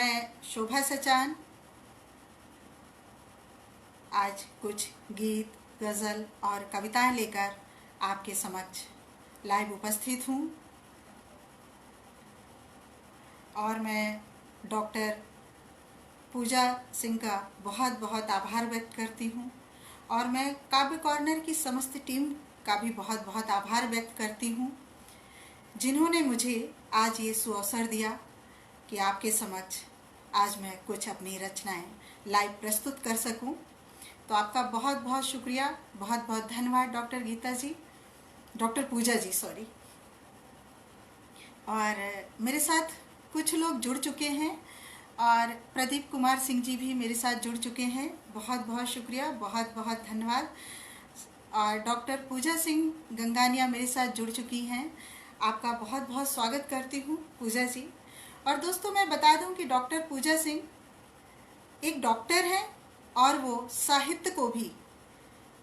मैं शोभा सचान आज कुछ गीत, गज़ल और कविताएं लेकर आपके समक्ष लाइव उपस्थित हूँ और मैं डॉक्टर पूजा सिंह का बहुत बहुत आभार व्यक्त करती हूँ और मैं काव्य कॉर्नर की समस्त टीम का भी बहुत बहुत आभार व्यक्त करती हूँ जिन्होंने मुझे आज ये सुअवसर दिया कि आपके समक्ष आज मैं कुछ अपनी रचनाएं लाइव प्रस्तुत कर सकूं। तो आपका बहुत बहुत शुक्रिया, बहुत बहुत धन्यवाद डॉक्टर गीता जी, डॉक्टर पूजा जी सॉरी। और मेरे साथ कुछ लोग जुड़ चुके हैं और प्रदीप कुमार सिंह जी भी मेरे साथ जुड़ चुके हैं, बहुत बहुत शुक्रिया, बहुत बहुत धन्यवाद। और डॉक्टर पूजा सिंह गंगानिया मेरे साथ जुड़ चुकी हैं, आपका बहुत बहुत स्वागत करती हूँ पूजा जी। और दोस्तों मैं बता दूं कि डॉक्टर पूजा सिंह एक डॉक्टर हैं और वो साहित्य को भी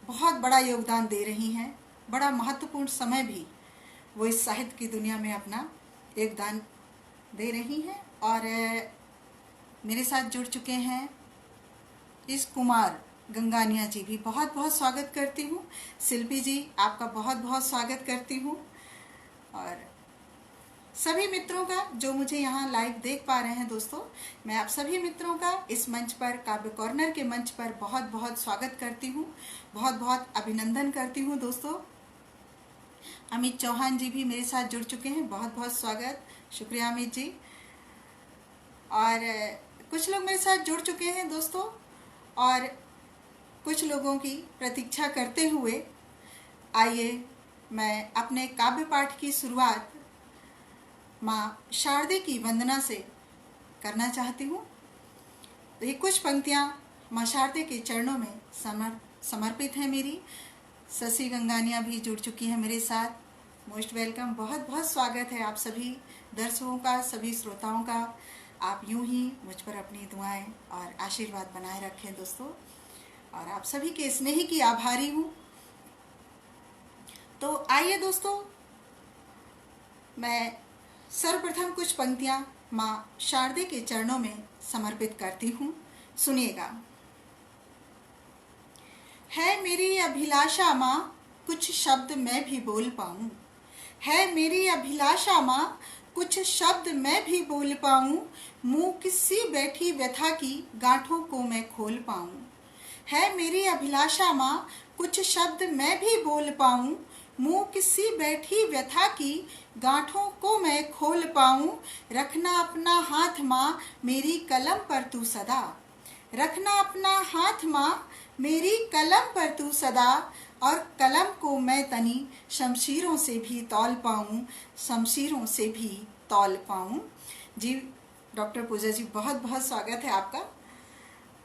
बहुत बड़ा योगदान दे रही हैं, बड़ा महत्वपूर्ण समय भी वो इस साहित्य की दुनिया में अपना योगदान दे रही हैं। और मेरे साथ जुड़ चुके हैं इस कुमार गंगानिया जी भी, बहुत बहुत स्वागत करती हूँ। शिल्पी जी आपका बहुत बहुत स्वागत करती हूँ और सभी मित्रों का जो मुझे यहाँ लाइव देख पा रहे हैं दोस्तों, मैं आप सभी मित्रों का इस मंच पर, काव्य कॉर्नर के मंच पर बहुत बहुत स्वागत करती हूँ, बहुत बहुत अभिनंदन करती हूँ दोस्तों। अमित चौहान जी भी मेरे साथ जुड़ चुके हैं, बहुत बहुत स्वागत, शुक्रिया अमित जी। और कुछ लोग मेरे साथ जुड़ चुके हैं दोस्तों और कुछ लोगों की प्रतीक्षा करते हुए आइए मैं अपने काव्य पाठ की शुरुआत माँ शारदे की वंदना से करना चाहती हूँ। तो ये कुछ पंक्तियाँ माँ शारदे के चरणों में समर्पित हैं मेरी। शशि गंगानिया भी जुड़ चुकी है मेरे साथ, मोस्ट वेलकम, बहुत बहुत स्वागत है आप सभी दर्शकों का, सभी श्रोताओं का। आप यूं ही मुझ पर अपनी दुआएं और आशीर्वाद बनाए रखें दोस्तों, और आप सभी के स्नेह की आभारी हूँ। तो आइए दोस्तों मैं सर्वप्रथम कुछ पंक्तियां माँ शारदे के चरणों में समर्पित करती हूँ, सुनिएगा। है मेरी अभिलाषा माँ कुछ शब्द मैं भी बोल पाऊँ, है मेरी अभिलाषा माँ कुछ शब्द मैं भी बोल पाऊँ, मुँह किसी बैठी व्यथा की गांठों को मैं खोल पाऊँ। है मेरी अभिलाषा माँ कुछ शब्द मैं भी बोल पाऊँ, मुँह किसी बैठी व्यथा की गांठों को मैं खोल पाऊँ। रखना अपना हाथ माँ मेरी कलम पर तू सदा, रखना अपना हाथ माँ मेरी कलम पर तू सदा, और कलम को मैं तनी शमशीरों से भी तौल पाऊँ, शमशीरों से भी तौल पाऊँ। जी डॉक्टर पूजा जी बहुत बहुत स्वागत है आपका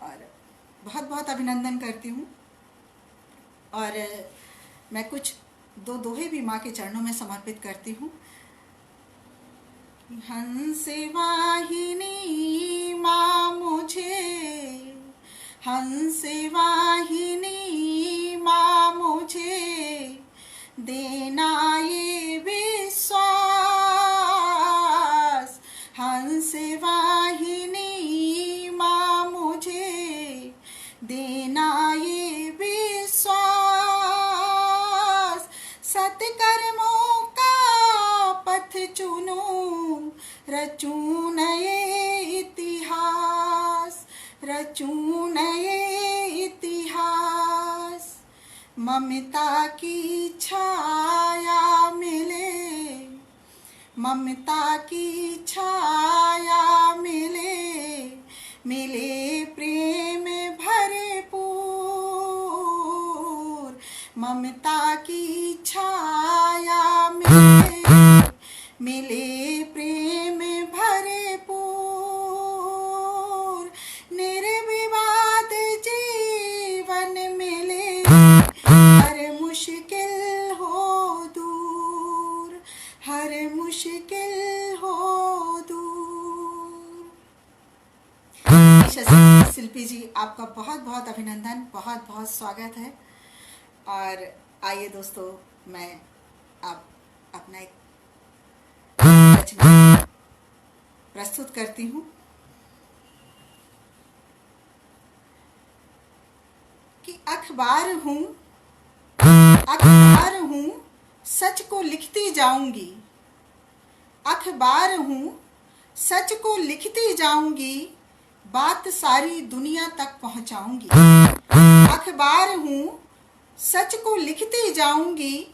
और बहुत बहुत अभिनंदन करती हूँ। और मैं कुछ दो दोहे भी माँ के चरणों में समर्पित करती हूँ। हंस वाहिनी माँ मुझे, हंस वाहिनी माँ मुझे देना ये विश्वास, हंस वाहिनी माँ मुझे देना ये विश्वास। सत्कर्मों का पथ चुनूं, रचूं नए इतिहास, रचूं नए इतिहास। ममता की छाया मिले, ममता की छाया मिले, मिले प्रेम भरपूर, ममता की छाया मिले, मिले प्रेम भरपूर। निर्विवाद जीवन मिले, हर मुश्किल हो दूर, हर मुश्किल हो दूर। शिल्पी जी आपका बहुत बहुत अभिनंदन, बहुत बहुत स्वागत है। और आइए दोस्तों मैं अब अपना एक रचना प्रस्तुत करती हूँ। कि अखबार हूँ सच को लिखती जाऊंगी, अखबार हूँ सच को लिखती जाऊंगी, बात सारी दुनिया तक पहुंचाऊंगी। अखबार हूँ सच को लिखती जाऊंगी,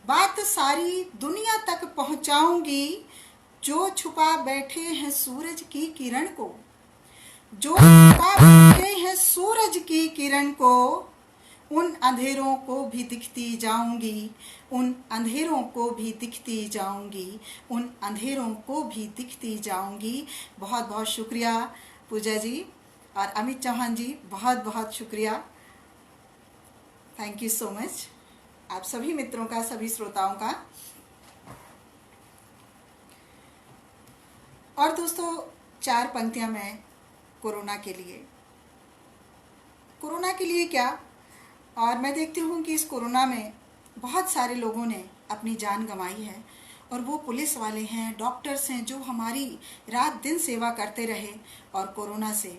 बात सारी दुनिया तक पहुंचाऊंगी। जो छुपा बैठे हैं सूरज की किरण को, जो छुपा बैठे हैं सूरज की किरण को, उन अंधेरों को भी दिखती जाऊंगी, उन अंधेरों को भी दिखती जाऊंगी, उन अंधेरों को भी दिखती जाऊंगी। बहुत बहुत शुक्रिया पूजा जी और अमित चौहान जी, बहुत बहुत शुक्रिया। थैंक यू सो मच आप सभी मित्रों का, सभी श्रोताओं का। और दोस्तों 4 पंक्तियां मैं कोरोना के लिए क्या, और मैं देखती हूँ कि इस कोरोना में बहुत सारे लोगों ने अपनी जान गंवाई है, और वो पुलिस वाले हैं, डॉक्टर्स हैं, जो हमारी रात दिन सेवा करते रहे और कोरोना से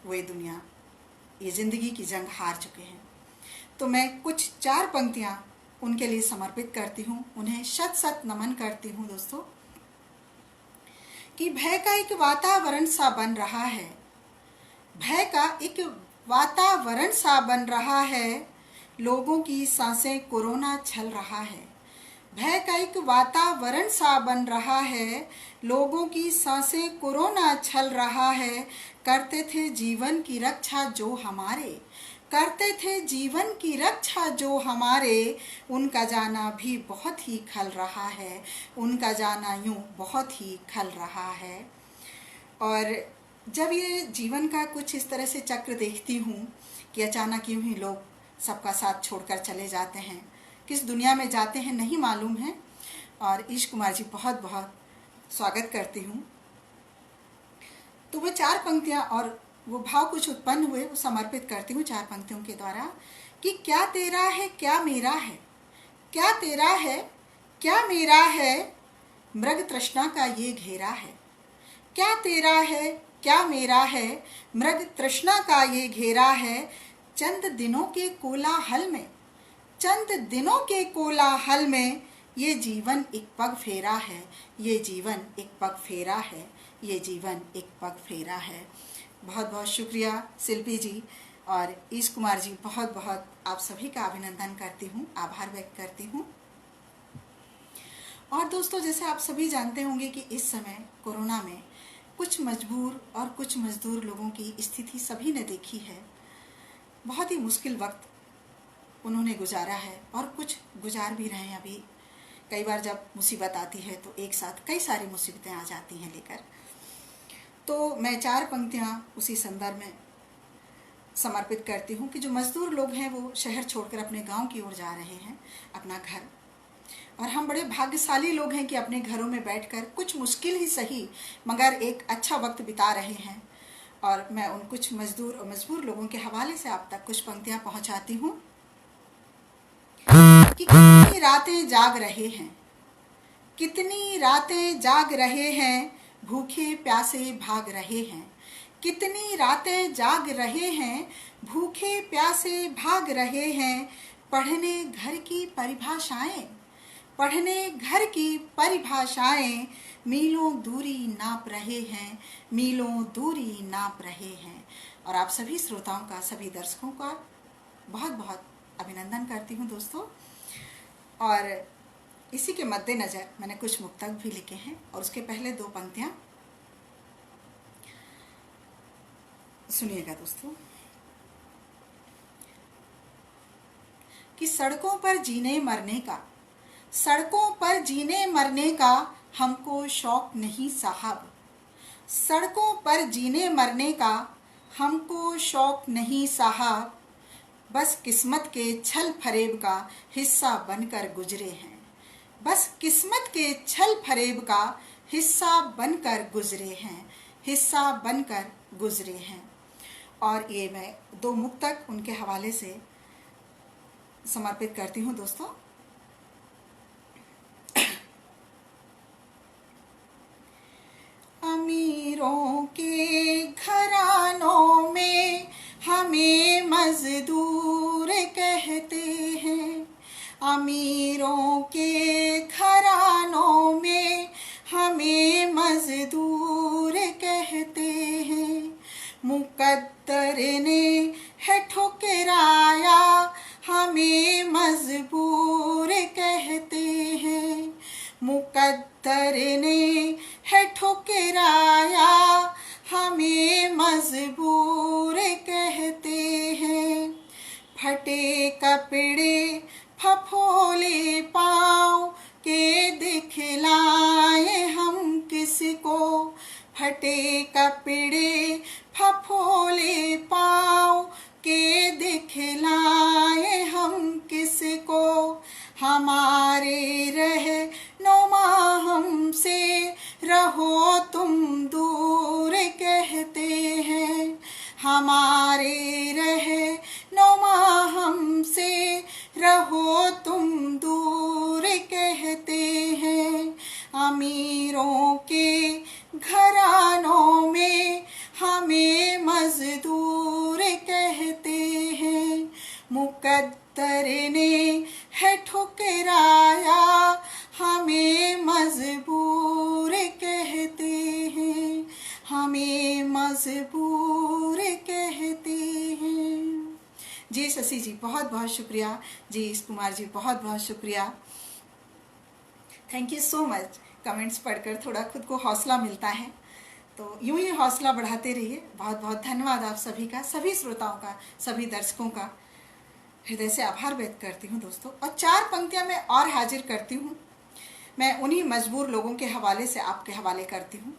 वो ये ज़िंदगी की जंग हार चुके हैं। तो मैं कुछ 4 पंक्तियाँ उनके लिए समर्पित करती हूँ, उन्हें शत शत नमन करती हूँ दोस्तों। कि भय का एक वातावरण सा बन रहा है, भय का एक वातावरण सा बन रहा है, लोगों की सांसें कोरोना छल रहा है। भय का एक वातावरण सा बन रहा है, लोगों की सांसें कोरोना छल रहा है। करते थे जीवन की रक्षा जो हमारे, करते थे जीवन की रक्षा जो हमारे, उनका जाना भी बहुत ही खल रहा है, उनका जाना यूं बहुत ही खल रहा है। और जब ये जीवन का कुछ इस तरह से चक्र देखती हूँ कि अचानक यूं ही लोग सबका साथ छोड़कर चले जाते हैं, किस दुनिया में जाते हैं नहीं मालूम है। और ईश कुमार जी बहुत बहुत स्वागत करती हूँ। तो वो 4 पंक्तियाँ और वो भाव कुछ उत्पन्न हुए वो समर्पित करती हूँ 4 पंक्तियों के द्वारा। कि क्या तेरा है क्या मेरा है, क्या तेरा है क्या मेरा है, मृग तृष्णा का ये घेरा है। क्या तेरा है क्या मेरा है, मृग तृष्णा का ये घेरा है। चंद दिनों के कोलाहल में, चंद दिनों के कोलाहल में, ये जीवन एक पग फेरा है, ये जीवन एक पग फेरा है, ये जीवन एक पग फेरा है। बहुत बहुत शुक्रिया शिल्पी जी और ईश कुमार जी, बहुत बहुत आप सभी का अभिनंदन करती हूँ, आभार व्यक्त करती हूँ। और दोस्तों जैसे आप सभी जानते होंगे कि इस समय कोरोना में कुछ मजबूर और कुछ मजदूर लोगों की स्थिति सभी ने देखी है। बहुत ही मुश्किल वक्त उन्होंने गुजारा है और कुछ गुजार भी रहे हैं अभी। कई बार जब मुसीबत आती है तो एक साथ कई सारी मुसीबतें आ जाती हैं लेकर। तो मैं 4 पंक्तियाँ उसी संदर्भ में समर्पित करती हूँ कि जो मजदूर लोग हैं वो शहर छोड़कर अपने गांव की ओर जा रहे हैं, अपना घर। और हम बड़े भाग्यशाली लोग हैं कि अपने घरों में बैठकर कुछ मुश्किल ही सही मगर एक अच्छा वक्त बिता रहे हैं। और मैं उन कुछ मजदूर और मजबूर लोगों के हवाले से आप तक कुछ पंक्तियाँ पहुँचाती हूँ। कि कितनी रातें जाग रहे हैं, कितनी रातें जाग रहे हैं, भूखे प्यासे भाग रहे हैं। कितनी रातें जाग रहे हैं, भूखे प्यासे भाग रहे हैं। पढ़ने घर की परिभाषाएं, पढ़ने घर की परिभाषाएं, मीलों दूरी नाप रहे हैं, मीलों दूरी नाप रहे हैं। और आप सभी श्रोताओं का, सभी दर्शकों का बहुत बहुत अभिनंदन करती हूँ दोस्तों। और इसी के मद्देनज़र मैंने कुछ मुक्तक भी लिखे हैं और उसके पहले 2 पंक्तियाँ सुनिएगा दोस्तों। कि सड़कों पर जीने मरने का, सड़कों पर जीने मरने का हमको शौक नहीं साहब। सड़कों पर जीने मरने का हमको शौक नहीं साहब। बस किस्मत के छल फरेब का हिस्सा बनकर गुजरे हैं, बस किस्मत के छल फरेब का हिस्सा बनकर गुजरे हैं, हिस्सा बनकर गुजरे हैं। और ये मैं 2 मुक्तक उनके हवाले से समर्पित करती हूँ दोस्तों। अमीरों के घरानों में हमें मजदूर ने है ठुकराया, हमें मजबूर कहते हैं। मुकद्दर ने है ठुकराया, हमें मजबूर कहते हैं। फटे कपड़े फफोले पाँव के दिखलाए हम किसको, फटे कपड़े फफोले पाँव के दिखलाए हम किसको। हमारे रहनुमा हमसे रहो तुम दूर कहते हैं। हमारे रहनुमा हमसे रहो तुम दूर कहते हैं। अमीरों के घरानों में हमें मजदूर कहते हैं। मुकद्दर ने है ठुकराया, हमें मजबूर कहते हैं, हमें मजबूर कहते हैं। जी शशि जी बहुत बहुत शुक्रिया, जी कुमार जी बहुत बहुत शुक्रिया, thank you so much. Comments पढ़कर थोड़ा खुद को हौसला मिलता है, तो यूं ही हौसला बढ़ाते रहिए। बहुत बहुत धन्यवाद आप सभी का, सभी श्रोताओं का, सभी दर्शकों का हृदय से आभार व्यक्त करती हूं दोस्तों। और 4 पंक्तियां मैं और हाजिर करती हूं, मैं उन्हीं मजबूर लोगों के हवाले से आपके हवाले करती हूं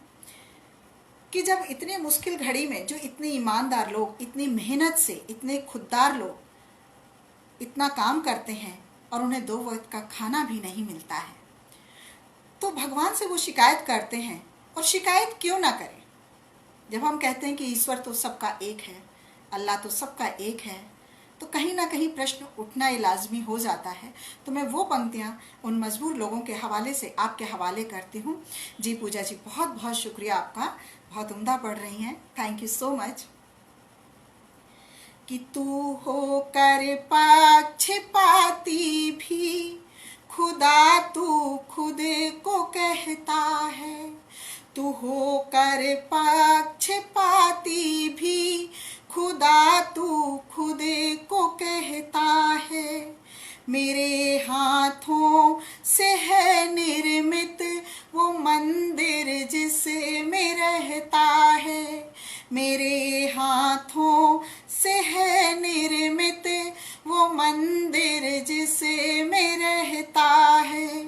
कि जब इतने मुश्किल घड़ी में जो इतने ईमानदार लोग, इतनी मेहनत से, इतने खुददार लोग इतना काम करते हैं और उन्हें 2 वक्त का खाना भी नहीं मिलता है, तो भगवान से वो शिकायत करते हैं। और शिकायत क्यों ना करें, जब हम कहते हैं कि ईश्वर तो सबका एक है, अल्लाह तो सबका एक है, तो कहीं ना कहीं प्रश्न उठना ही लाजमी हो जाता है। तो मैं वो पंक्तियाँ उन मजबूर लोगों के हवाले से आपके हवाले करती हूँ। जी पूजा जी बहुत बहुत शुक्रिया आपका, बहुत उम्दा पढ़ रही हैं, थैंक यू सो मच। कि तू हो कर पक्षपाती भी, खुदा तू खुद को कहता है। तू हो कर पक्षपाती भी, खुदा तू खुद को कहता है। मेरे हाथों से है निर्मित वो मंदिर जिसमें रहता है। मेरे हाथों से है निर्मित वो मंदिर जिसमें रहता है।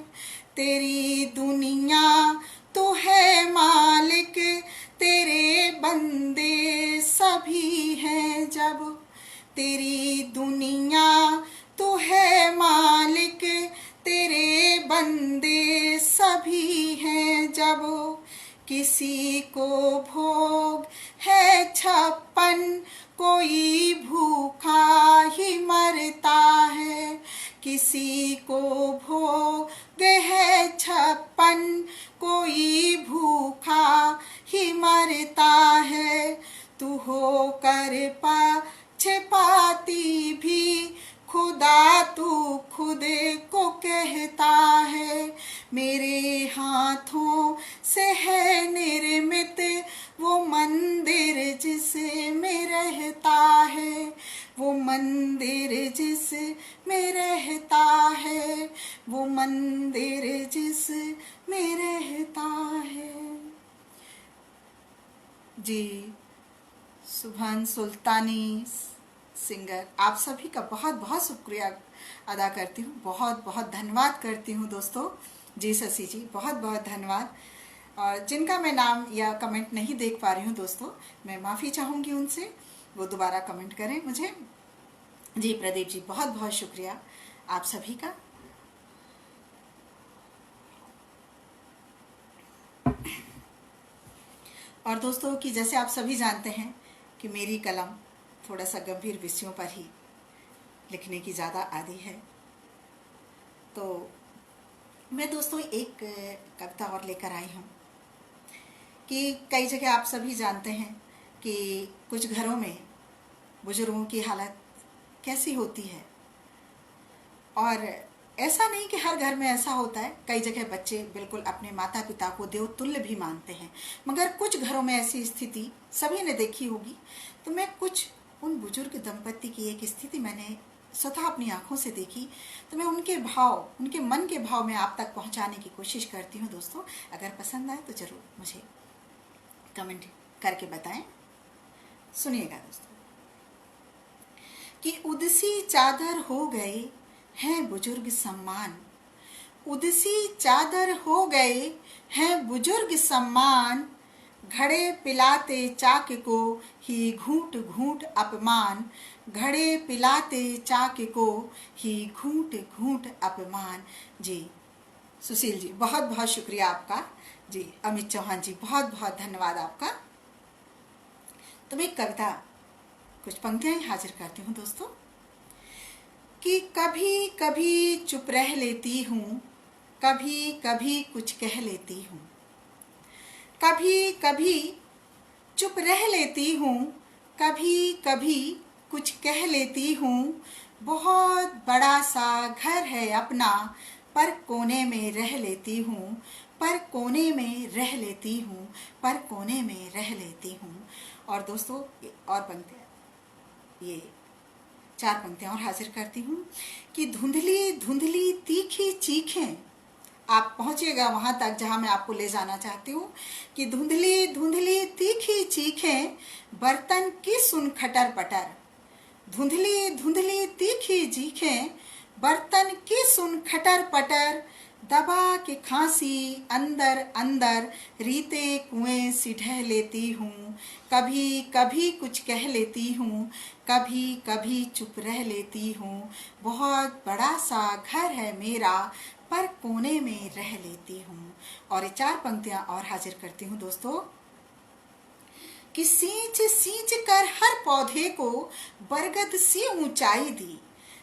तेरी दुनिया तू है मालिक, तेरे बंदे सभी हैं जब। तेरी दुनिया तू है मालिक, तेरे बंदे सभी हैं जब। किसी को भोग है 56, कोई भूखा ही मरता है। किसी को भोग है 56, कोई भूखा ही मरता है। तू हो कर पक्षपाती भी, खुदा तू खुद को कहता है। मेरे हाथों से है निर्मित वो मंदिर जिसमें रहता है। वो मंदिर जिसमें रहता है, वो मंदिर जिसमें रहता है। जी सुभान सुल्तानी सिंगर, आप सभी का बहुत बहुत शुक्रिया अदा करती हूँ, बहुत बहुत धन्यवाद करती हूँ दोस्तों। जी शशि जी बहुत बहुत धन्यवाद। और जिनका मैं नाम या कमेंट नहीं देख पा रही हूँ दोस्तों, मैं माफ़ी चाहूँगी उनसे, वो दोबारा कमेंट करें मुझे। जी प्रदीप जी बहुत बहुत शुक्रिया आप सभी का। और दोस्तों कि जैसे आप सभी जानते हैं कि मेरी कलम थोड़ा सा गंभीर विषयों पर ही लिखने की ज़्यादा आदी है, तो मैं दोस्तों एक कविता और लेकर आई हूँ कि कई जगह आप सभी जानते हैं कि कुछ घरों में बुजुर्गों की हालत कैसी होती है, और ऐसा नहीं कि हर घर में ऐसा होता है, कई जगह बच्चे बिल्कुल अपने माता पिता को देवतुल्य भी मानते हैं, मगर कुछ घरों में ऐसी स्थिति सभी ने देखी होगी। तो मैं कुछ उन बुजुर्ग दंपत्ति की एक स्थिति मैंने स्वतः अपनी आंखों से देखी, तो मैं उनके भाव, उनके मन के भाव में आप तक पहुंचाने की कोशिश करती हूं। दोस्तों, अगर पसंद आए तो ज़रूर मुझे कमेंट करके बताएं। सुनिएगा दोस्तों। कि उदसी चादर हो गए हैं बुजुर्ग सम्मान, उदसी चादर हो गए हैं बुजुर्ग सम्मान, घड़े पिलाते चाक को ही घूंट घूंट अपमान, घड़े पिलाते चाक को ही घूंट घूंट अपमान। जी सुशील जी, बहुत बहुत शुक्रिया आपका। जी अमित चौहान जी, बहुत बहुत धन्यवाद आपका। तो मैं कविता कुछ पंक्तियां हाजिर करती हूँ दोस्तों। कि कभी कभी चुप रह लेती हूँ, कभी कभी कुछ कह लेती हूँ, कभी कभी चुप रह लेती हूँ, कभी कभी कुछ कह लेती हूँ। बहुत बड़ा सा घर है अपना, पर कोने में रह लेती हूँ, पर कोने में रह लेती हूँ, पर कोने में रह लेती हूँ। और दोस्तों और पंक्तियाँ, ये 4 पंक्तियाँ और हाजिर करती हूँ। कि धुंधली धुंधली तीखी चीखें, आप पहुँचिएगा वहाँ तक जहाँ मैं आपको ले जाना चाहती हूँ। कि धुंधली धुंधली तीखी चीखें, बर्तन की सुन खटर पटर, धुंधली धुंधली तीखी चीखें, बर्तन की सुन खटर पटर, दबा के खांसी अंदर अंदर, रीते कुएं सी ढह लेती हूँ। कभी कभी कुछ कह लेती हूँ, कभी कभी चुप रह लेती हूँ। बहुत बड़ा सा घर है मेरा, पर कोने में रह लेती हूँ। और ये 4 पंक्तियाँ और हाजिर करती हूँ दोस्तों। कि सींच सींच कर हर पौधे को बरगद सी ऊंचाई दी,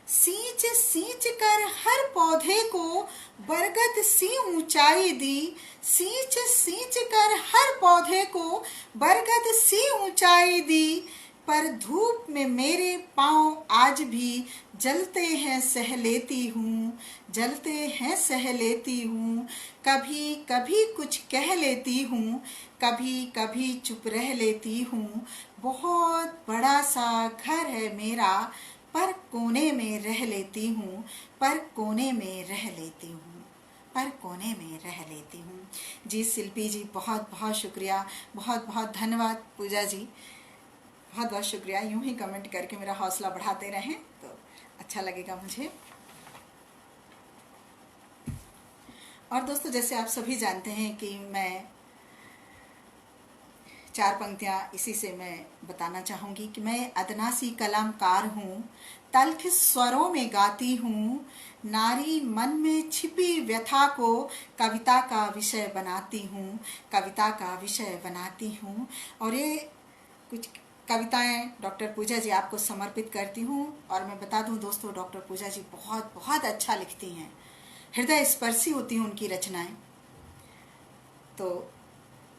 सींच सींच कर हर पौधे को बरगद सी ऊंचाई दी, सींच सींच कर हर पौधे को बरगद सी ऊंचाई दी। पर धूप में मेरे पाँव आज भी जलते हैं सह लेती हूँ, जलते हैं सह लेती हूँ। कभी कभी कुछ कह लेती हूँ, कभी कभी चुप रह लेती हूँ। बहुत बड़ा सा घर है मेरा, पर कोने में रह लेती हूँ, पर कोने में रह लेती हूँ, पर कोने में रह लेती हूँ। जी शिल्पी जी, बहुत बहुत शुक्रिया, बहुत बहुत धन्यवाद। पूजा जी, बहुत बहुत शुक्रिया। यूं ही कमेंट करके मेरा हौसला बढ़ाते रहें तो अच्छा लगेगा मुझे। और दोस्तों, जैसे आप सभी जानते हैं कि मैं 4 पंक्तियाँ इसी से मैं बताना चाहूँगी। कि मैं अदना सी कलमकार हूँ, तल्ख स्वरों में गाती हूँ, नारी मन में छिपी व्यथा को कविता का विषय बनाती हूँ, कविता का विषय बनाती हूँ। और ये कुछ कविताएं डॉक्टर पूजा जी आपको समर्पित करती हूँ। और मैं बता दूँ दोस्तों, डॉक्टर पूजा जी बहुत बहुत अच्छा लिखती हैं, हृदय स्पर्शी होती हैं उनकी रचनाएं। तो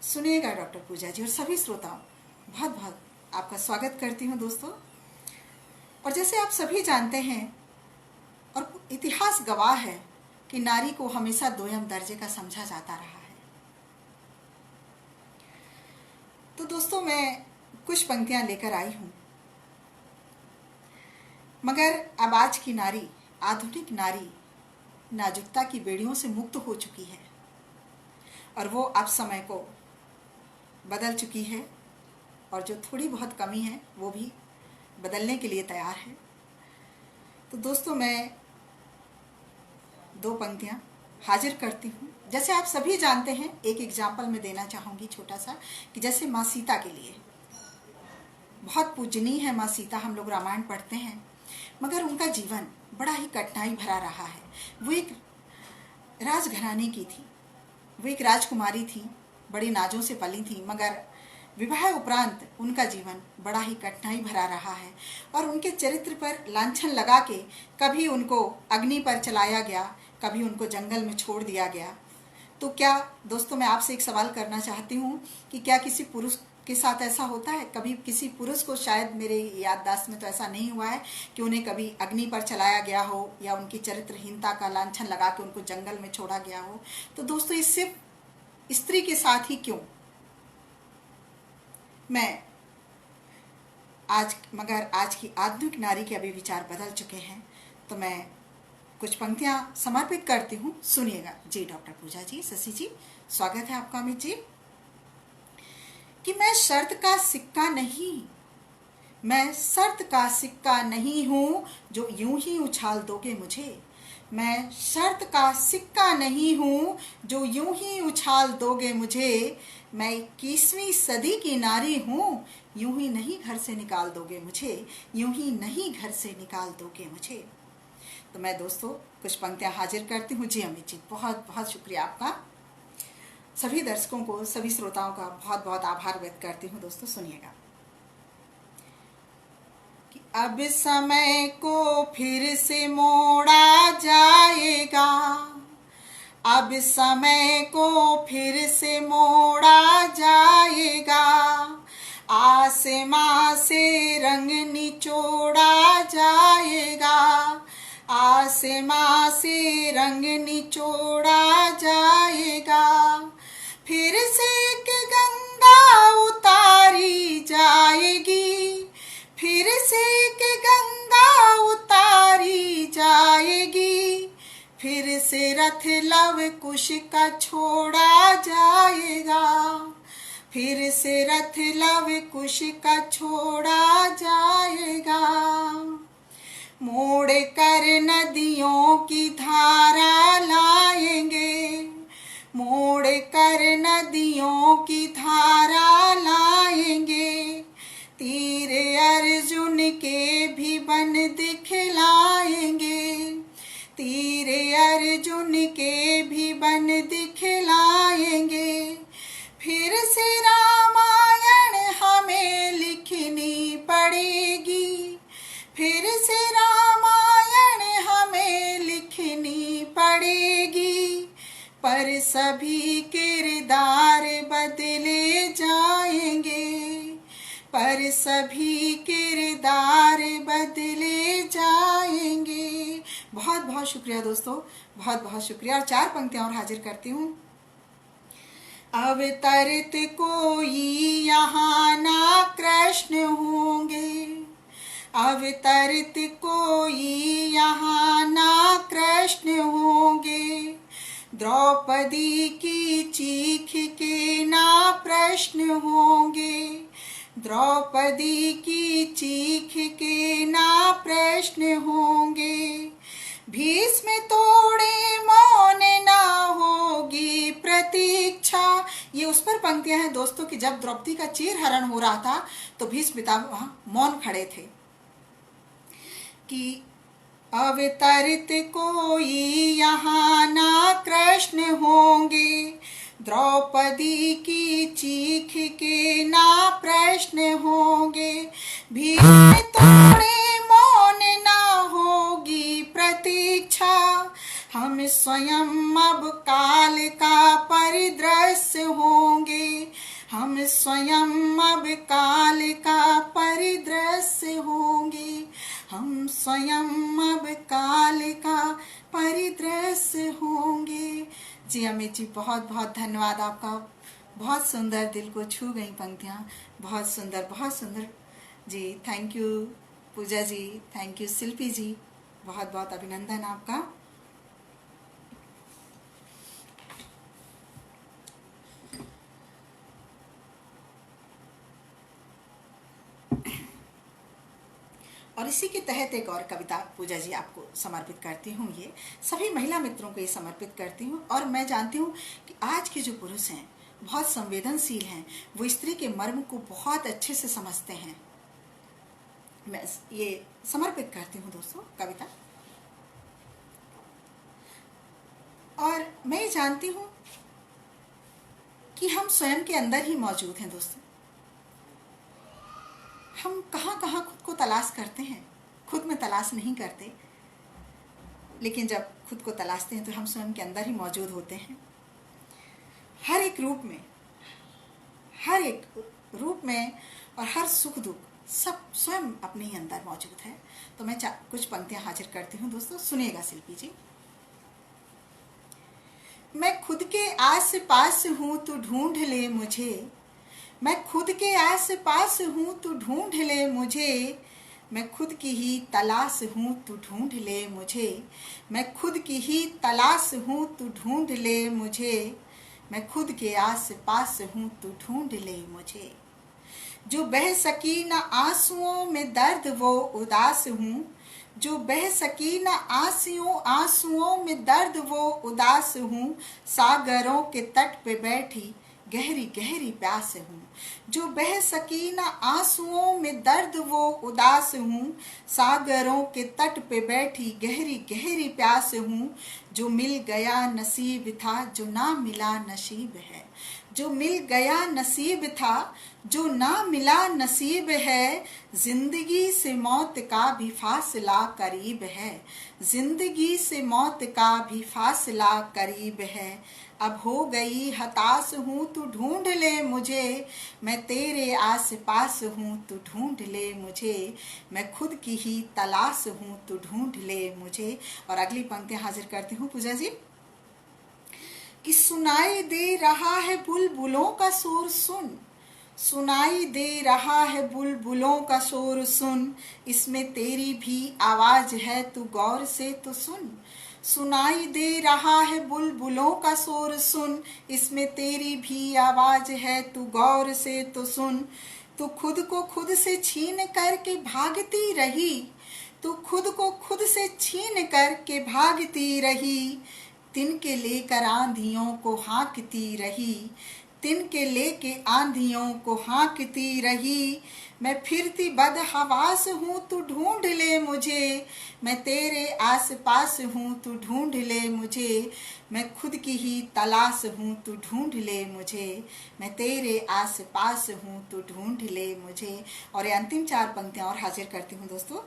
सुनिएगा डॉक्टर पूजा जी और सभी श्रोताओं, बहुत बहुत आपका स्वागत करती हूँ दोस्तों। और जैसे आप सभी जानते हैं और इतिहास गवाह है कि नारी को हमेशा दोयम दर्जे का समझा जाता रहा है। तो दोस्तों, मैं कुछ पंक्तियां लेकर आई हूं, मगर अब आज की नारी, आधुनिक नारी, नाजुकता की बेड़ियों से मुक्त हो चुकी है और वो अब समय को बदल चुकी है। और जो थोड़ी बहुत कमी है वो भी बदलने के लिए तैयार है। तो दोस्तों, मैं 2 पंक्तियां हाजिर करती हूँ। जैसे आप सभी जानते हैं, एक एग्जाम्पल मैं देना चाहूँगी छोटा सा। कि जैसे माँ सीता के लिए बहुत पूजनीय है माँ सीता, हम लोग रामायण पढ़ते हैं, मगर उनका जीवन बड़ा ही कठिनाई भरा रहा है। वो एक राजघराने की थी, वो एक राजकुमारी थी, बड़ी नाजों से पली थी, मगर विवाह उपरांत उनका जीवन बड़ा ही कठिनाई भरा रहा है। और उनके चरित्र पर लांछन लगा के कभी उनको अग्नि पर चलाया गया, कभी उनको जंगल में छोड़ दिया गया। तो क्या दोस्तों, मैं आपसे एक सवाल करना चाहती हूँ कि क्या किसी पुरुष के साथ ऐसा होता है? कभी किसी पुरुष को, शायद मेरे याददाश्त में तो ऐसा नहीं हुआ है कि उन्हें कभी अग्नि पर चलाया गया हो या उनकी चरित्रहीनता का लांछन लगा के उनको जंगल में छोड़ा गया हो। तो दोस्तों, ये सिर्फ स्त्री के साथ ही क्यों? मगर आज की आधुनिक नारी के अभी विचार बदल चुके हैं, तो मैं कुछ पंक्तियां समर्पित करती हूँ, सुनिएगा। जी डॉक्टर पूजा जी, शशि जी, स्वागत है आपका। अमित जी, कि मैं शर्त का सिक्का नहीं हूँ जो यूं ही उछाल दोगे मुझे। मैं शर्त का सिक्का नहीं हूँ जो यूं ही उछाल दोगे मुझे। मैं 21वीं सदी की नारी हूँ, यूं ही नहीं घर से निकाल दोगे मुझे, यूं ही नहीं घर से निकाल दोगे मुझे। तो मैं दोस्तों कुछ पंक्तियां हाजिर करती हूँ। जी अमित जी, बहुत बहुत शुक्रिया आपका। सभी दर्शकों को, सभी श्रोताओं का बहुत बहुत आभार व्यक्त करती हूँ। दोस्तों सुनिएगा कि अब समय को फिर से मोड़ा जाएगा, अब समय को फिर से मोड़ा जाएगा, आसमां से रंग निचोड़ा जाएगा, आसमां से रंग निचोड़ा जाएगा। फिर से एक गंगा उतारी जाएगी, फिर से एक गंगा उतारी जाएगी, फिर से रथ लव कुश का छोड़ा जाएगा, फिर से रथ लव कुश का छोड़ा जाएगा। मोड़ कर नदियों की धारा लाएंगे, मोड़ कर नदियों की धारा लाएंगे, तीर अर्जुन के भी बन दिखलाएंगे, तीर अर्जुन के भी बन दिखलाएंगे। फिर से रामायण हमें लिखनी पड़ेगी, फिर से रामायण हमें लिखनी पड़ेगी, पर सभी किरदार बदले जाएंगे, पर सभी किरदार बदले जाएंगे। बहुत बहुत शुक्रिया दोस्तों, बहुत बहुत शुक्रिया। और 4 पंक्तियां और हाजिर करती हूँ। अवतरित कोई यहाँ ना कृष्ण होंगे, अवतरित कोई यहाँ ना कृष्ण होंगे, द्रौपदी की चीख के ना प्रश्न होंगे, द्रौपदी की चीख के ना प्रश्न होंगे, भीष्म तोड़े मौन ना होगी प्रतीक्षा। ये उस पर पंक्तियां हैं दोस्तों कि जब द्रौपदी का चीरहरण हो रहा था तो भीष्म पितामह वहां मौन खड़े थे। कि अवतरित कोई यहाँ ना कृष्ण होंगे, द्रौपदी की चीख के ना प्रश्न होंगे, भीष्म तोड़े मौन ना होगी प्रतीक्षा, हम स्वयं अब काल का परिदृश्य होंगे, हम स्वयं अब काल का परिदृश्य होंगे, हम स्वयं अब काल का परिदृश्य होंगे। जी अमित जी, बहुत बहुत धन्यवाद आपका। बहुत सुंदर, दिल को छू गई पंक्तियाँ, बहुत सुंदर, बहुत सुंदर। जी thank you Puja ji, thank you Shilpi ji, बहुत बहुत अभिनंदन आपका। और इसी के तहत एक और कविता पूजा जी आपको समर्पित करती हूँ। ये सभी महिला मित्रों को ये समर्पित करती हूँ। और मैं जानती हूँ कि आज के जो पुरुष हैं बहुत संवेदनशील हैं, वो स्त्री के मर्म को बहुत अच्छे से समझते हैं। मैं ये समर्पित करती हूँ दोस्तों कविता। और मैं जानती हूँ कि हम स्वयं के अंदर ही मौजूद हैं दोस्तों। हम कहाँ कहाँ खुद को तलाश करते हैं, खुद में तलाश नहीं करते, लेकिन जब खुद को तलाशते हैं तो हम स्वयं के अंदर ही मौजूद होते हैं। हर एक रूप में, हर एक रूप में और हर सुख दुख सब स्वयं अपने ही अंदर मौजूद है। तो मैं कुछ पंक्तियां हाजिर करती हूँ दोस्तों, सुनिएगा शिल्पी जी। मैं खुद के आस पास हूँ तू ढूंढ ले मुझे, मैं खुद के आस पास हूँ तू ढूंढ ले मुझे, मैं खुद की ही तलाश हूँ तू ढूंढ ले मुझे, मैं खुद की ही तलाश हूँ तू ढूंढ ले मुझे, मैं खुद के आस पास हूँ तू ढूंढ ले मुझे। जो बह सकी न आंसुओं में दर्द वो उदास हूँ, जो बह सकी न आंसुओं में दर्द वो उदास हूँ, सागरों के तट पे बैठी गहरी गहरी प्यास हूँ। जो बह सकी न आंसुओं में दर्द वो उदास हूँ, सागरों के तट पे बैठी गहरी गहरी प्यास हूँ। जो मिल गया नसीब था जो ना मिला नसीब है, जो मिल गया नसीब था जो ना मिला नसीब है, जिंदगी से मौत का भी फासला करीब है, जिंदगी से मौत का भी फासला करीब है। अब हो गई हताश हूँ तू ढूंढ ले मुझे, मैं तेरे आस पास हूँ तू ढूंढ ले मुझे, मैं खुद की ही तलाश हूँ तू ढूंढ ले मुझे। और अगली पंक्तियां हाजिर करती हूँ पूजा जी। कि सुनाई दे रहा है बुलबुलों का शोर सुन, सुनाई दे रहा है बुलबुलों का शोर सुन, इसमें तेरी भी आवाज है तू गौर से तो सुन। सुनाई दे रहा है बुलबुलों का शोर सुन, इसमें तेरी भी आवाज है तू गौर से तो सुन। तू खुद को खुद से छीन करके भागती रही, तू खुद को खुद से छीन करके भागती रही, तिनके लेकर आंधियों को हाँकती रही, तिनके लेके आंधियों को हाँकती रही। मैं फिरती बदहवास हूँ तू ढूंढ ले मुझे, मैं तेरे आस पास हूँ तू ढूंढ ले मुझे, मैं खुद की ही तलाश हूँ तू ढूंढ ले मुझे, मैं तेरे आस पास हूँ तू ढूंढ ले मुझे। और ये अंतिम 4 पंक्तियां और हाजिर करती हूँ दोस्तों।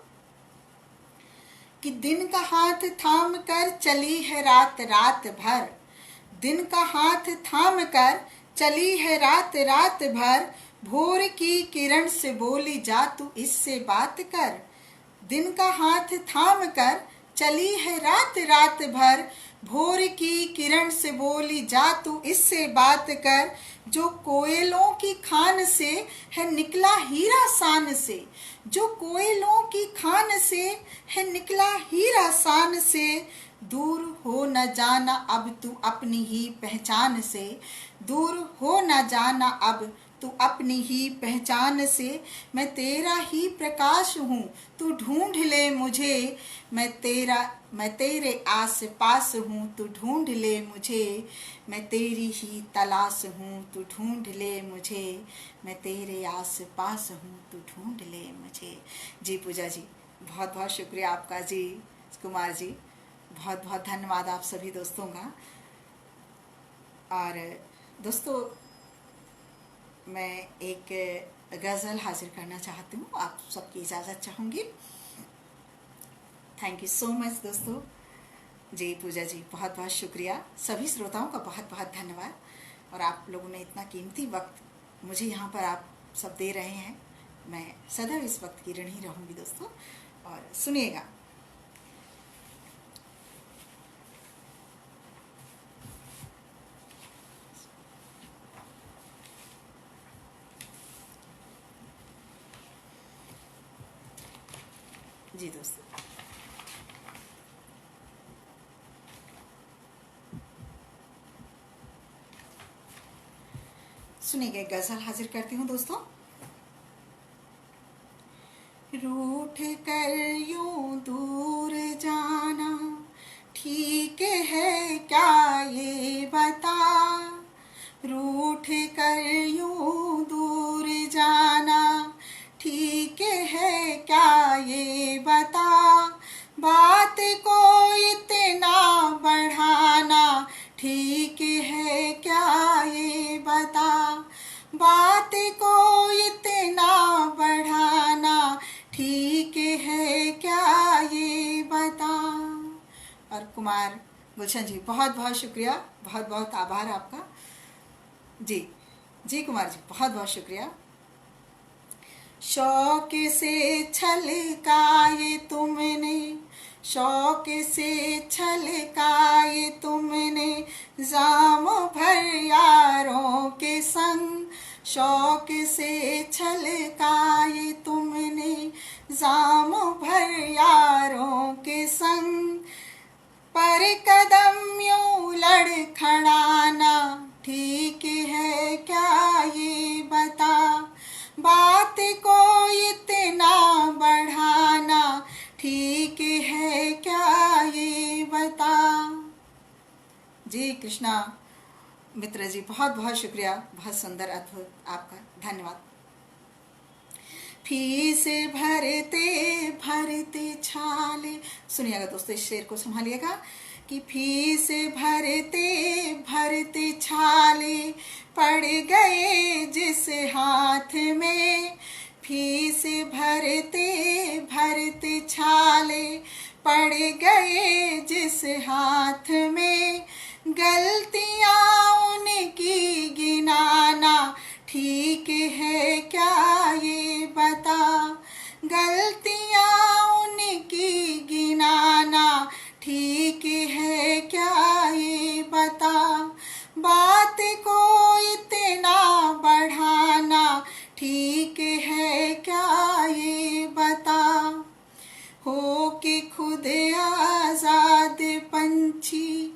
कि दिन का हाथ थाम कर चली है रात रात भर, दिन का हाथ थाम कर चली है रात रात भर, भोर की किरण से बोली जा तू इससे बात कर। दिन का हाथ थाम कर चली है रात रात भर, भोर की किरण से बोली जा तू इससे बात कर। जो कोयलों की खान से है निकला हीरा शान से, जो कोयलों की खान से है निकला हीरा शान से, दूर हो न जाना अब तू अपनी ही पहचान से, दूर हो न जाना अब तू अपनी ही पहचान से। मैं तेरा ही प्रकाश हूँ तू ढूंढ ले मुझे, मैं तेरे आस पास हूँ तू ढूंढ ले मुझे, मैं तेरी ही तलाश हूँ तू ढूंढ ले मुझे, मैं तेरे आस पास हूँ तू ढूंढ ले मुझे। जी पूजा जी, बहुत बहुत शुक्रिया आपका जी। कुमार जी, बहुत बहुत धन्यवाद आप सभी दोस्तों का। और दोस्तों, मैं एक गज़ल हाजिर करना चाहती हूँ, आप सबकी इजाज़त चाहूँगी। थैंक यू सो मच दोस्तों। जी पूजा जी, बहुत बहुत शुक्रिया। सभी श्रोताओं का बहुत बहुत धन्यवाद। और आप लोगों ने इतना कीमती वक्त मुझे यहाँ पर आप सब दे रहे हैं, मैं सदैव इस वक्त की ऋणी रहूँगी दोस्तों। और सुनिएगा। जी दोस्तों, सुनिए, गजल हाजिर करती हूँ दोस्तों। रूठ कर यूं दूर जाना ठीक है क्या ये बता, रूठ कर यूं दूर जाना ठीक है क्या ये बता, बात को इतना बढ़ाना ठीक है क्या ये बता, बात को इतना बढ़ाना ठीक है क्या ये बता। और कुमार गुलशन जी, बहुत बहुत शुक्रिया, बहुत बहुत आभार आपका। जी जी कुमार जी, बहुत बहुत शुक्रिया। शौक से छलकाए तुमने, शौक से छलकाए तुमने जाम भर यारों के संग, शौक से छलकाए तुमने जाम भर यारों के संग। पर कदम यूं लड़खड़ाना ठीक है क्या ये बता, बात को इतना बढ़ाना ठीक है क्या ये बता। जी कृष्णा मित्र जी, बहुत बहुत शुक्रिया, बहुत सुंदर अद्भुत, आपका धन्यवाद। फीस भरते भरते छाले, सुनिएगा दोस्तों, इस शेर को संभालिएगा कि फीस भरते भरते छाले पड़ गए जिस हाथ में, फीस भरते भरते छाले पड़ गए जिस हाथ में, गलतियाँ उनकी गिनाना ठीक है क्या ये बता, गलतियाँ उनकी गिनाना ठीक है क्या ये बता, बात को इतना बढ़ाना ठीक है क्या ये बता। हो के खुद आज़ाद पंछी,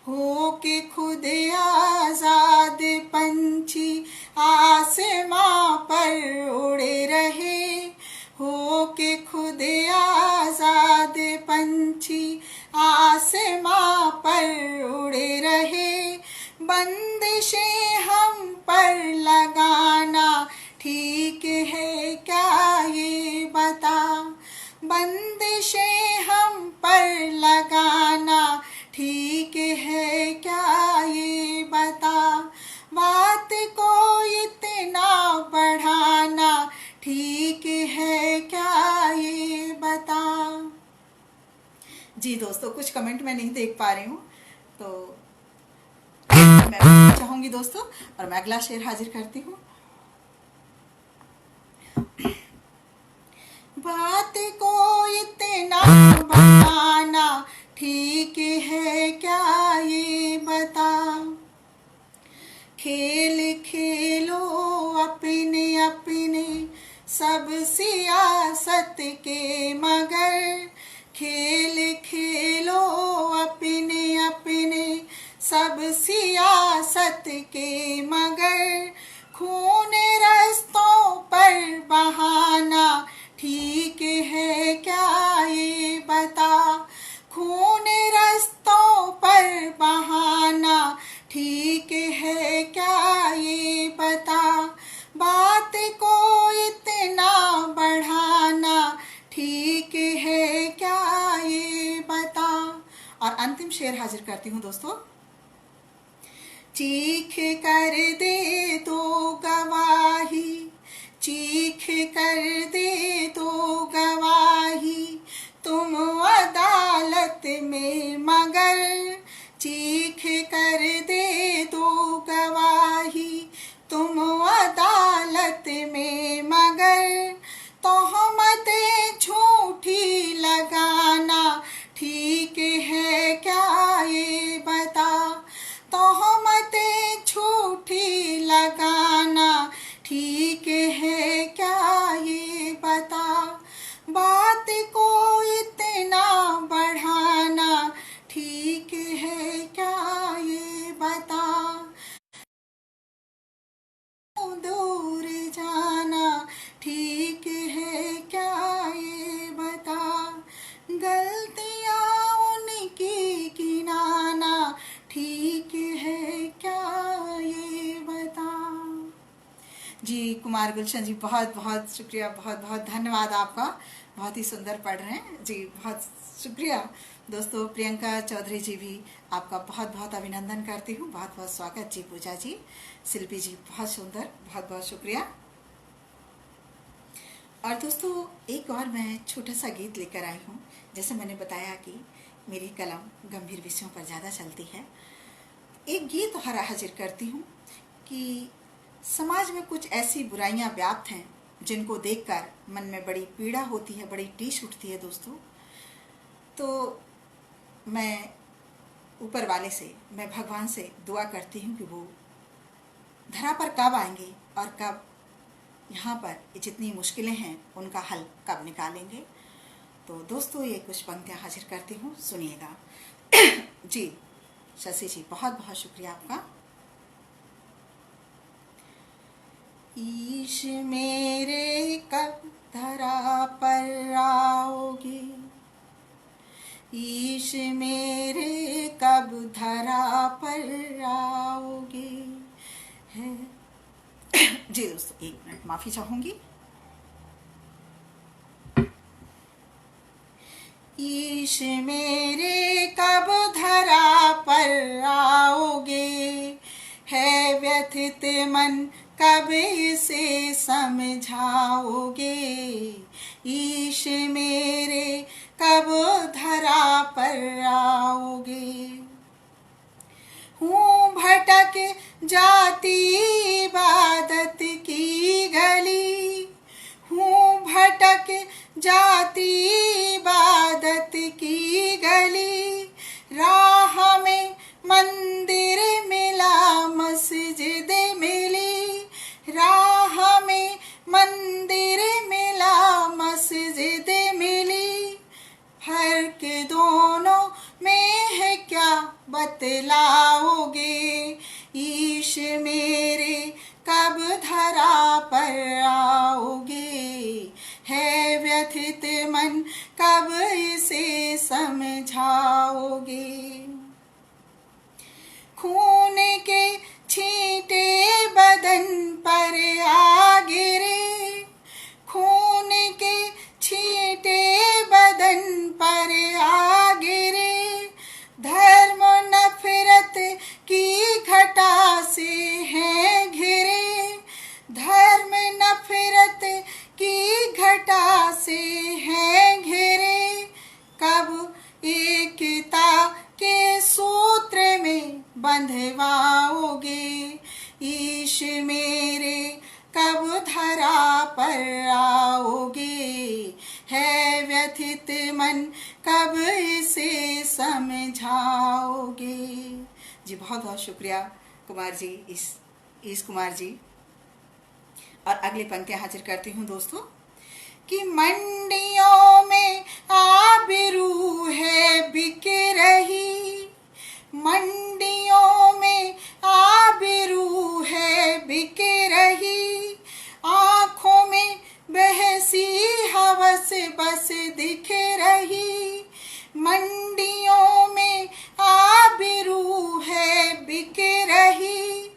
हो के खुद आज़ाद पंछी आसमां पर उड़े रहे, हो के खुद आज़ाद पंछी आसमां पर उड़े रहे, बंदिशें हम पर लगाना ठीक है क्या ये बता, बंदिशें हम पर लगाना ठीक है क्या ये बता, बात को इतना बढ़ाना ठीक है क्या ये बता। जी दोस्तों, कुछ कमेंट मैं नहीं देख पा रही हूँ, तो मैं चाहूँगी दोस्तों, और मैं अगला शेर हाजिर करती हूँ। बात को इतना बढ़ाना ठीक है क्या ये बता, खेल खेलो अपने अपने सब सियासत के मगर, खेल खेलो अपने अपने सब सियासत के मगर, खून रस्तों पर बहाना ठीक है क्या ये बता, खून रस्तों पर बहाना ठीक है क्या ये बता, बात को इतना बढ़ाना ठीक है क्या ये बता। और अंतिम शेर हाजिर करती हूँ दोस्तों। चीख कर दे तो गवाही, चीख कर दे तो गवाही तुम अदालत में मगर, चीख कर दे तो गवाही तुम अदालत में मगर, तोहमतें झूठी लगाना ठीक है क्या ये बता, तोहमतें झूठी लगाना ठीक है क्या ये बता, बात को इतना बढ़ाना ठीक है क्या ये बता, दूर जाना ठीक है क्या ये बता, गलतियाँ उनकी गिनाना ठीक है क्या ये बता। जी कुमार गुलशन जी, बहुत बहुत शुक्रिया, बहुत बहुत धन्यवाद आपका, बहुत ही सुंदर पढ़ रहे हैं जी, बहुत शुक्रिया दोस्तों। प्रियंका चौधरी जी भी आपका बहुत बहुत अभिनंदन करती हूँ, बहुत बहुत स्वागत जी। पूजा जी, शिल्पी जी, बहुत सुंदर, बहुत बहुत शुक्रिया। और दोस्तों, एक और मैं छोटा सा गीत लेकर आई हूँ। जैसे मैंने बताया कि मेरी कलम गंभीर विषयों पर ज़्यादा चलती है, एक गीत और हाजिर करती हूँ कि समाज में कुछ ऐसी बुराइयां व्याप्त हैं जिनको देखकर मन में बड़ी पीड़ा होती है, बड़ी टीस उठती है दोस्तों। तो मैं ऊपर वाले से, मैं भगवान से दुआ करती हूँ कि वो धरा पर कब आएंगे और कब यहाँ पर ये जितनी मुश्किलें हैं उनका हल कब निकालेंगे। तो दोस्तों ये कुछ पंक्तियाँ हाजिर करती हूँ, सुनिएगा। जी शशि जी, बहुत बहुत शुक्रिया आपका। ईश मेरे कब धरा पर आओगे, ईश मेरे कब धरा पर आओगे है। जी दोस्तों, एक मिनट माफ़ी चाहूँगी। ईश मेरे कब धरा पर आओगे, है व्यथित मन कब इसे समझाओगे। ईश मेरे कब धरा पर आओगे। हूँ भटक जाती इबादत की गली, हूँ भटक जाती इबादत की गली। राह में मंदिर मिला, मस्जिद मिली, राह में मंदिर मिला, मस्जिद मिली। फर्क दोनों में है क्या बतलाओगे, ईश मेरे कब धरा पर आओगे। है व्यथित मन कब इसे समझाओगे। खून के छींटे बदन पर आ गिरे, खून के छींटे बदन पर आ गिरे। धर्म नफरत की घटा से है घिरे, धर्म नफरत की घटा से है घिरे। कब एकता के सूत्र में बंधवाओगे, ईश मेरे कब धरा पर आओगे। है व्यथित मन कब इसे समझाओगे। जी बहुत बहुत शुक्रिया कुमार जी, इस कुमार जी। और अगली पंक्तियां हाजिर करती हूँ दोस्तों कि मंडियों में आबरू है बिक रही, मंडियों में आबरू है बिक रही। आँखों में बहसी हवस बस दिख रही, मंडियों में आबरू है बिक रही।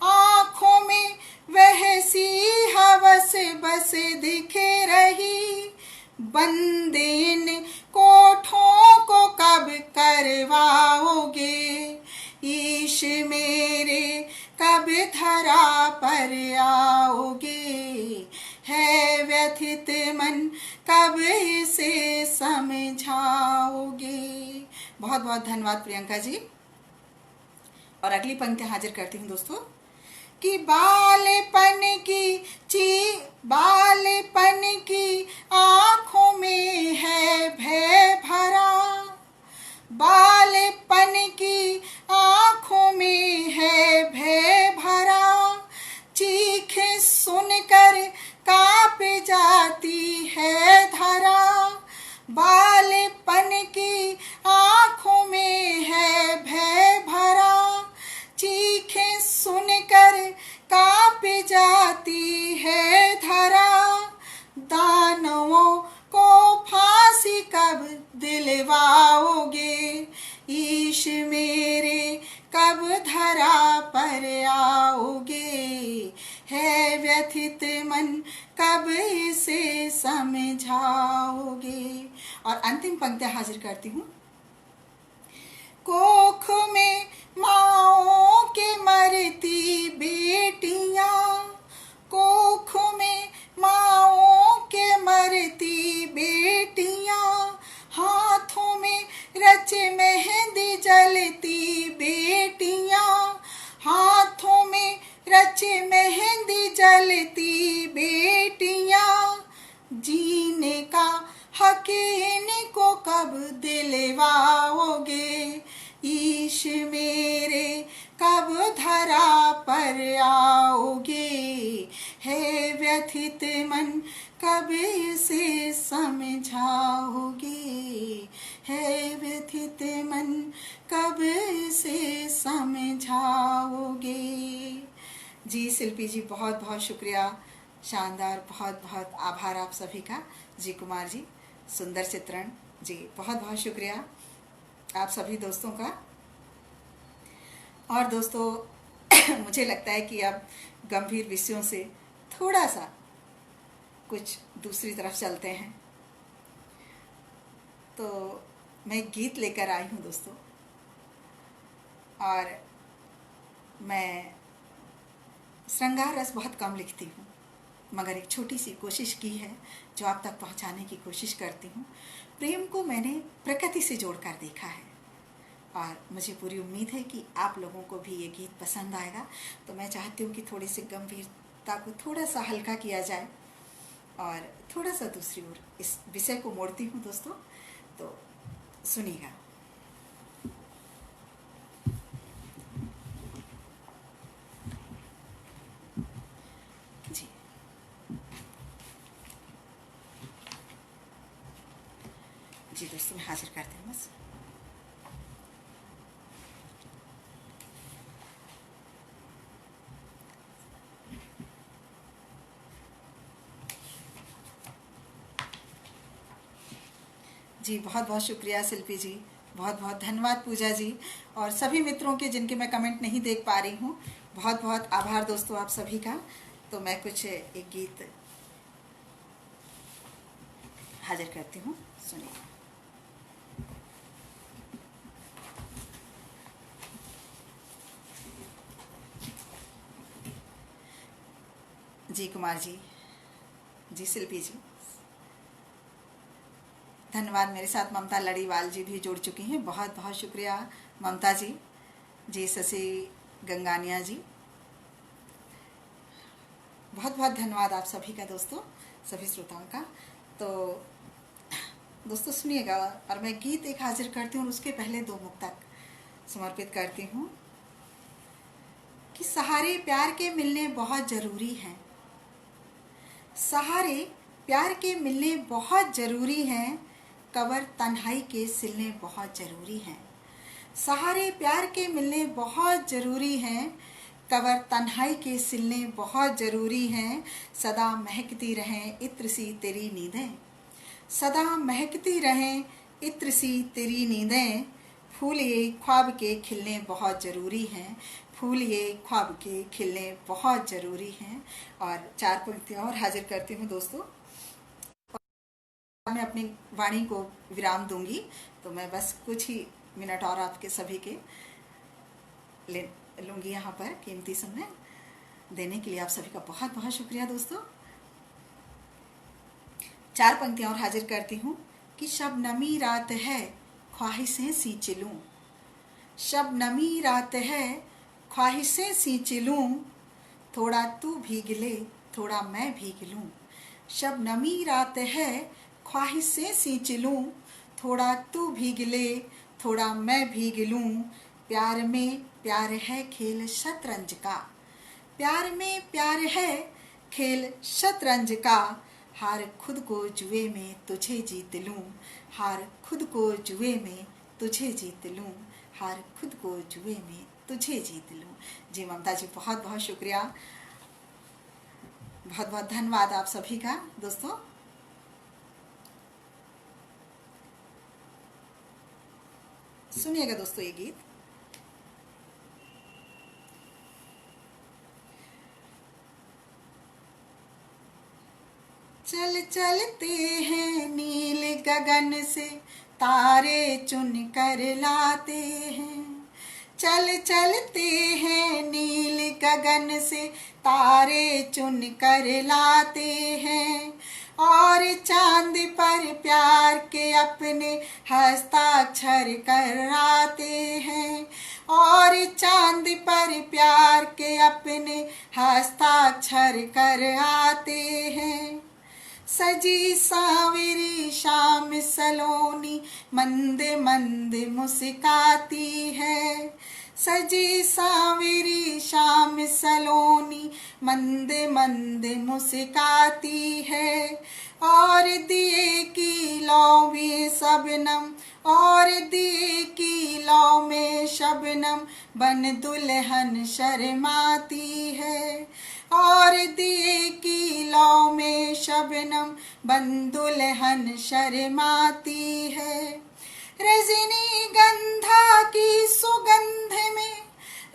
आँखों में बहसी हवस बस दिख रही। बंद इन कोठों को कब करवाओगे, ईश मेरे कब धरा पर आओगे। है व्यथित मन कब इसे समझाओगे। बहुत बहुत धन्यवाद प्रियंका जी। और अगली पंक्ति हाजिर करती हूँ दोस्तों कि बालपन की आँखों में है भय भरा, बालपन की आँखों में है भय भरा। चीख सुनकर काँप जाती है धरा, बालपन की आँखों में है भय भरा। चीख सुनकर काँप जाती है धरा। दानवों को फांसी कब दिलवाओगे, ईश मेरे कब धरा पर आओगे। है व्यथित मन कब इसे समझाओगे। और अंतिम पंक्ति हाजिर करती हूँ। कोख में माओ के मरती बेटियां, कोख में माओ के मरती बेटियां। हाथों में रच मेहंदी जलती बेटियां, हाथों में रच मेहंदी जलती बेटियां। हक इनको कब दिलवाओगे, ईश मेरे कब धरा पर आओगे, है व्यथित मन कब इसे समझाओगे, है व्यथित मन कब इसे समझाओगे। जी शिल्पी जी, बहुत बहुत शुक्रिया, शानदार, बहुत बहुत आभार आप सभी का। जी कुमार जी, सुंदर चित्रण जी, बहुत बहुत शुक्रिया आप सभी दोस्तों का। और दोस्तों मुझे लगता है कि अब गंभीर विषयों से थोड़ा सा कुछ दूसरी तरफ चलते हैं। तो मैं गीत लेकर आई हूँ दोस्तों, और मैं श्रृंगार रस बहुत कम लिखती हूँ, मगर एक छोटी सी कोशिश की है जो आप तक पहुँचाने की कोशिश करती हूँ। प्रेम को मैंने प्रकृति से जोड़कर देखा है, और मुझे पूरी उम्मीद है कि आप लोगों को भी ये गीत पसंद आएगा। तो मैं चाहती हूँ कि थोड़ी सी गंभीरता को थोड़ा सा हल्का किया जाए और थोड़ा सा दूसरी ओर इस विषय को मोड़ती हूँ दोस्तों, तो सुनिएगा। जी जी दोस्तों, मैं हाजिर करती हूँ बस। जी बहुत बहुत शुक्रिया शिल्पी जी, बहुत बहुत धन्यवाद पूजा जी, और सभी मित्रों के जिनके मैं कमेंट नहीं देख पा रही हूँ, बहुत बहुत आभार दोस्तों आप सभी का। तो मैं कुछ एक गीत हाजिर करती हूँ, सुनिए। जी कुमार जी, जी शिल्पी जी, धन्यवाद। मेरे साथ ममता लड़ीवाल जी भी जुड़ चुकी हैं, बहुत बहुत शुक्रिया ममता जी। जी शशि गंगानिया जी, बहुत बहुत धन्यवाद आप सभी का दोस्तों, सभी श्रोताओं का। तो दोस्तों सुनिएगा, और मैं गीत एक हाजिर करती हूँ और उसके पहले दो मुक्तक समर्पित करती हूँ कि सहारे प्यार के मिलने बहुत ज़रूरी हैं, सहारे प्यार के मिलने बहुत ज़रूरी हैं, कवर तन्हाई के सिलने बहुत ज़रूरी हैं। सहारे प्यार के मिलने बहुत ज़रूरी हैं, कवर तन्हाई के सिलने बहुत ज़रूरी हैं। सदा महकती रहें इत्र सी तेरी नींदें, सदा महकती रहें इत्र सी तेरी नींदें, फूल ये ख्वाब के खिलने बहुत ज़रूरी हैं, फूल ये ख्वाब के खिलने बहुत ज़रूरी हैं। और चार पंक्तियाँ और हाजिर करती हूँ दोस्तों, मैं अपनी वाणी को विराम दूंगी। तो मैं बस कुछ ही मिनट और आपके सभी के ले लूँगी यहाँ पर, कीमती समय देने के लिए आप सभी का बहुत बहुत शुक्रिया दोस्तों। चार पंक्तियाँ और हाजिर करती हूँ कि शबनमी रात है ख्वाहिशें सींच लूँ, शबनमी रात है ख्वाहिशें सींच लूँ, थोड़ा तू भीग ले थोड़ा मैं भीग लूँ, शबनमी रात है ख्वाहिशें सींच लूँ, थोड़ा तू भीग ले थोड़ा मैं भीग लूँ। प्यार में प्यार है खेल शतरंज का, प्यार में प्यार है खेल शतरंज का, हार खुद को जुए में तुझे जीत लूँ, हार खुद को जुए में तुझे जीत लूँ, हार खुद को जुए में तुझे जीत लूँ। जी ममता जी, बहुत बहुत शुक्रिया, बहुत बहुत धन्यवाद आप सभी का दोस्तों। सुनिएगा दोस्तों ये गीत। चल चलते हैं नील गगन से तारे चुन कर लाते हैं, चल चलते हैं नील गगन से तारे चुन कर लाते हैं, और चांद पर प्यार के अपने हस्ताक्षर कराते हैं, और चांद पर प्यार के अपने हस्ताक्षर कर आते हैं। सजी सांवरी शाम सलोनी मंद मंद मुस्काती है। सजी सांवरी शाम सलोनी मंद मंद मुस्काती है। और दिए की लौ में शबनम, और दिए की लौ में शबनम बन दुल्हन शर्माती है। और दिए की लौ में शबनम बन दुल्हन शर्माती है। रजनी गंधा की सुगंध में,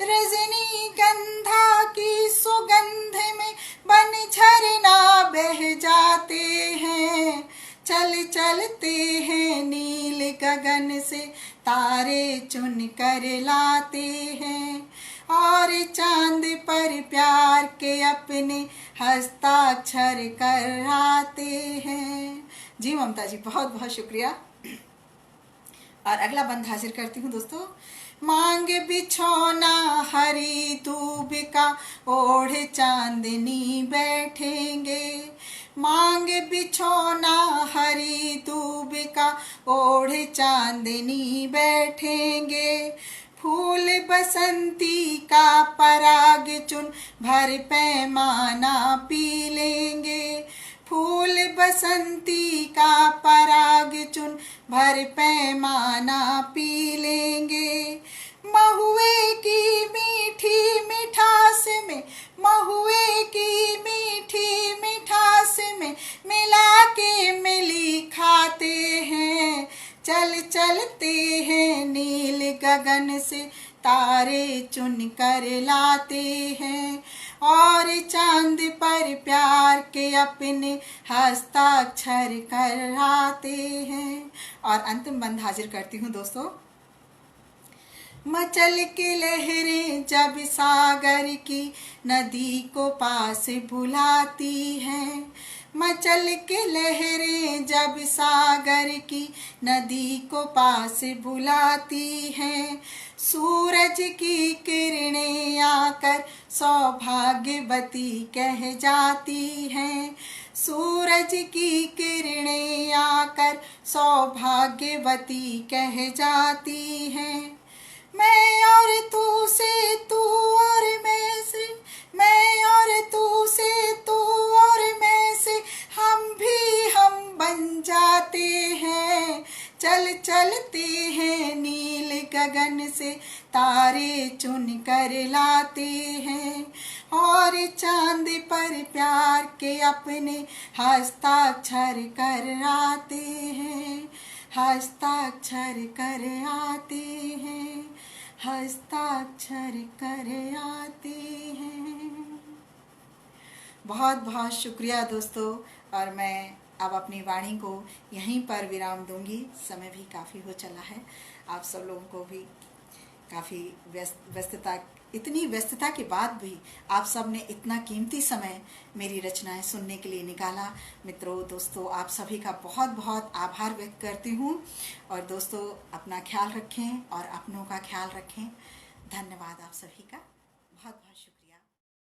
रजनी गंधा की सुगंध में बन झरना बह जाते हैं। चल चलते हैं नील गगन से तारे चुन कर लाते हैं। और चांद पर प्यार के अपने हस्ताक्षर कर आते हैं। जी ममता जी, बहुत बहुत शुक्रिया। और अगला बंद हाजिर करती हूँ दोस्तों। मांग बिछौना हरी दूब का ओढ़ चांदनी बैठेंगे। मांग बिछौना हरी दूब का ओढ़ चांदनी बैठेंगे। फूल बसंती का पराग चुन भर पैमाना पी लेंगे। फूल बसंती का पराग चुन भर पैमाना पी लेंगे। महुए की मीठी मिठास में, महुए की मीठी मिठास में मिला के मिली खाते हैं। चल चलते हैं नील गगन से तारे चुन कर लाते हैं। और चांद पर प्यार के अपने हस्ताक्षर कर आते हैं। और अंतिम बंद हाजिर करती हूँ दोस्तों। मचल के लहरें जब सागर की नदी को पास बुलाती हैं। मचल के लहरें जब सागर की नदी को पास बुलाती हैं। सूरज की किरणें आकर सौभाग्यवती कह जाती हैं। सूरज की किरणें आकर सौभाग्यवती कह जाती हैं। मैं और तू से, तू और मैं से, मैं और तू से, तू और मैं से हम भी हम बन जाते हैं। चल चलते हैं नील गगन से तारे चुन कर लाते हैं। और चांद पर प्यार के अपने हस्ताक्षर कर आते हैं। हस्ताक्षर कर आते हैं। हस्ताक्षर कर आते हैं। बहुत बहुत शुक्रिया दोस्तों। और मैं अब अपनी वाणी को यहीं पर विराम दूंगी। समय भी काफ़ी हो चला है। आप सब लोगों को भी काफ़ी व्यस्तता, इतनी व्यस्तता के बाद भी आप सब ने इतना कीमती समय मेरी रचनाएं सुनने के लिए निकाला। मित्रों, दोस्तों, आप सभी का बहुत बहुत आभार व्यक्त करती हूँ। और दोस्तों, अपना ख्याल रखें और अपनों का ख्याल रखें। धन्यवाद आप सभी का। बहुत बहुत शुक्रिया।